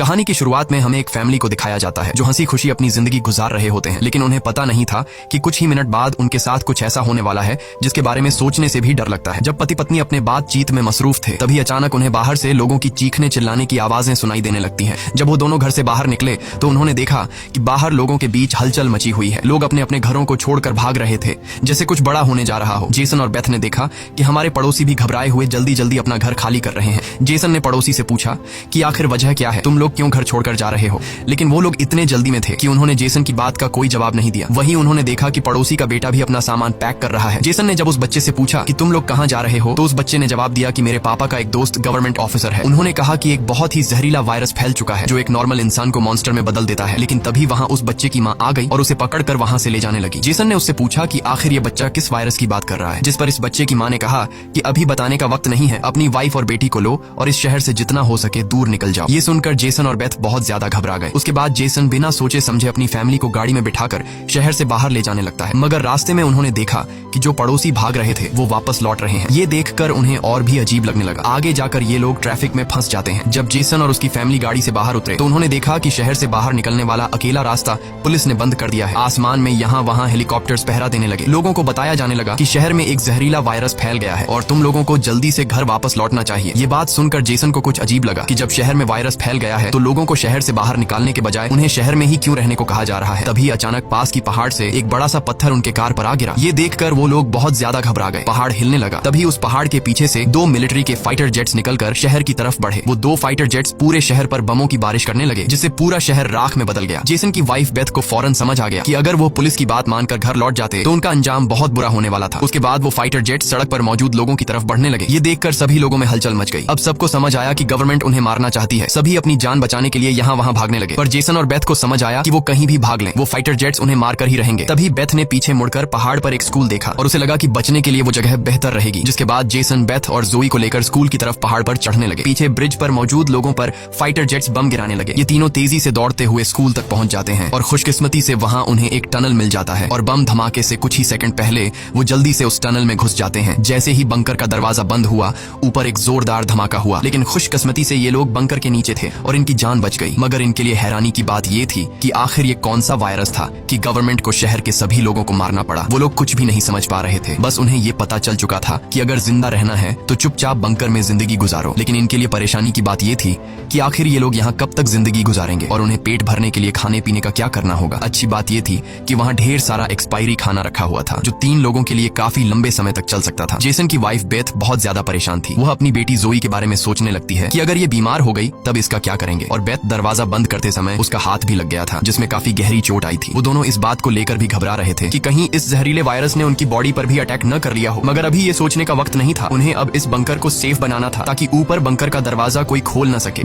कहानी की शुरुआत में हमें एक फैमिली को दिखाया जाता है जो हंसी खुशी अपनी जिंदगी गुजार रहे होते हैं, लेकिन उन्हें पता नहीं था कि कुछ ही मिनट बाद उनके साथ कुछ ऐसा होने वाला है जिसके बारे में सोचने से भी डर लगता है। जब पति पत्नी अपने बातचीत में मसरूफ थे तभी अचानक उन्हें बाहर से लोगों की चीखने चिल्लाने की आवाजें सुनाई देने लगती हैं। जब वो दोनों घर से बाहर निकले तो उन्होंने देखा कि बाहर लोगों के बीच हलचल मची हुई है। लोग अपने अपने घरों को छोड़कर भाग रहे थे जैसे कुछ बड़ा होने जा रहा हो। जेसन और बेथ ने देखा कि हमारे पड़ोसी भी घबराए हुए जल्दी जल्दी अपना घर खाली कर रहे हैं। जेसन ने पड़ोसी से पूछा कि आखिर वजह क्या है, तुम लोग क्यों घर छोड़कर जा रहे हो? लेकिन वो लोग इतने जल्दी में थे कि उन्होंने जेसन की बात का कोई जवाब नहीं दिया। वहीं उन्होंने देखा कि पड़ोसी का बेटा भी अपना सामान पैक कर रहा है। जेसन ने जब उस बच्चे से पूछा कि तुम लोग कहाँ जा रहे हो तो उस बच्चे ने जवाब दिया कि मेरे पापा का एक दोस्त गवर्नमेंट ऑफिसर है। उन्होंने कहा कि एक बहुत ही जहरीला वायरस फैल चुका है जो एक नॉर्मल इंसान को मॉन्स्टर में बदल देता है। लेकिन तभी वहाँ उस बच्चे की माँ आ गई और उसे पकड़कर वहाँ से ले जाने लगी। जेसन ने उससे पूछा कि आखिर ये बच्चा किस वायरस की बात कर रहा है, जिस पर इस बच्चे की माँ ने कहा कि अभी बताने का वक्त नहीं है, अपनी वाइफ और बेटी को लो और इस शहर से जितना हो सके दूर निकल जाओ। ये सुनकर जेसन और बेथ बहुत ज्यादा घबरा गए। उसके बाद जेसन बिना सोचे समझे अपनी फैमिली को गाड़ी में बिठाकर शहर से बाहर ले जाने लगता है, मगर रास्ते में उन्होंने देखा कि जो पड़ोसी भाग रहे थे वो वापस लौट रहे हैं। ये देखकर उन्हें और भी अजीब लगने लगा। आगे जाकर ये लोग ट्रैफिक में फंस जाते हैं। जब जेसन और उसकी फैमिली गाड़ी से बाहर उतरे तो उन्होंने देखा कि शहर से बाहर निकलने वाला अकेला रास्ता पुलिस ने बंद कर दिया है। आसमान में यहाँ वहाँ हेलीकॉप्टर्स पहरा देने लगे। लोगों को बताया जाने लगा कि शहर में एक जहरीला वायरस फैल गया है और तुम लोगों को जल्दी से घर वापस लौटना चाहिए। ये बात सुनकर जेसन को कुछ अजीब लगा कि जब शहर में वायरस फैल गया है तो लोगों को शहर से बाहर निकालने के बजाय उन्हें शहर में ही क्यों रहने को कहा जा रहा है। तभी अचानक पास की पहाड़ से एक बड़ा सा पत्थर उनके कार पर आ गिरा। ये देखकर वो लोग बहुत ज्यादा घबरा गए। पहाड़ हिलने लगा। तभी उस पहाड़ के पीछे से दो मिलिट्री के फाइटर जेट्स निकलकर शहर की तरफ बढ़े। वो दो फाइटर जेट्स पूरे शहर पर बमों की बारिश करने लगे जिससे पूरा शहर राख में बदल गया। जेसन की वाइफ बेथ को फौरन समझ आ गया कि अगर वो पुलिस की बात मानकर घर लौट जाते तो उनका अंजाम बहुत बुरा होने वाला था। उसके बाद वो फाइटर जेट सड़क पर मौजूद लोगों की तरफ बढ़ने लगे। ये देखकर सभी लोगों में हलचल मच गई। अब सबको समझ आया कि गवर्नमेंट उन्हें मारना चाहती है। सभी अपनी जान बचाने के लिए यहाँ वहाँ भागने लगे, पर जेसन और बेथ को समझ आया कि वो कहीं भी भाग लें, वो फाइटर जेट्स उन्हें मारकर ही रहेंगे। तभी बेथ ने पीछे मुड़कर पहाड़ पर एक स्कूल देखा और उसे लगा कि बचने के लिए वो जगह बेहतर रहेगी। जिसके बाद जेसन बेथ और जोई को लेकर स्कूल की तरफ पहाड़ पर चढ़ने लगे। पीछे ब्रिज पर मौजूद लोगों पर फाइटर जेट्स बम गिराने लगे। ये तीनों तेजी से दौड़ते हुए स्कूल तक पहुंच जाते हैं और खुशकिस्मती से वहां उन्हें एक टनल मिल जाता है और बम धमाके से कुछ ही सेकंड पहले वो जल्दी से उस टनल में घुस जाते हैं। जैसे ही बंकर का दरवाजा बंद हुआ ऊपर एक जोरदार धमाका हुआ, लेकिन खुशकिस्मती से ये लोग बंकर के नीचे थे और इनकी जान बच गई। मगर इनके लिए हैरानी की बात ये थी कि आखिर ये कौन सा वायरस था कि गवर्नमेंट को शहर के सभी लोगों को मारना पड़ा। वो लोग कुछ भी नहीं समझ पा रहे थे। बस उन्हें ये पता चल चुका था कि अगर जिंदा रहना है तो चुपचाप बंकर में जिंदगी गुजारो। लेकिन इनके लिए परेशानी की बात ये थी कि आखिर ये लोग यहाँ कब तक जिंदगी गुजारेंगे और उन्हें पेट भरने के लिए खाने पीने का क्या करना होगा। अच्छी बात ये थी कि वहाँ ढेर सारा एक्सपायरी खाना रखा हुआ था जो 3 लोगों के लिए काफी लंबे समय तक चल सकता था। जेसन की वाइफ बेथ बहुत ज्यादा परेशान थी। वह अपनी बेटी जोई के बारे में सोचने लगती है कि अगर ये बीमार हो गई तब इसका क्या करेंगे। और बेथ दरवाजा बंद करते समय उसका हाथ भी लग गया था जिसमें काफी गहरी चोट आई थी। वो दोनों इस बात को लेकर भी घबरा रहे थे कि कहीं इस जहरीले वायरस ने उनकी बॉडी पर भी अटैक न कर लिया हो। मगर अभी ये सोचने का वक्त नहीं था। उन्हें अब इस बंकर को सेफ बनाना था ताकि ऊपर बंकर का दरवाजा कोई खोल न सके।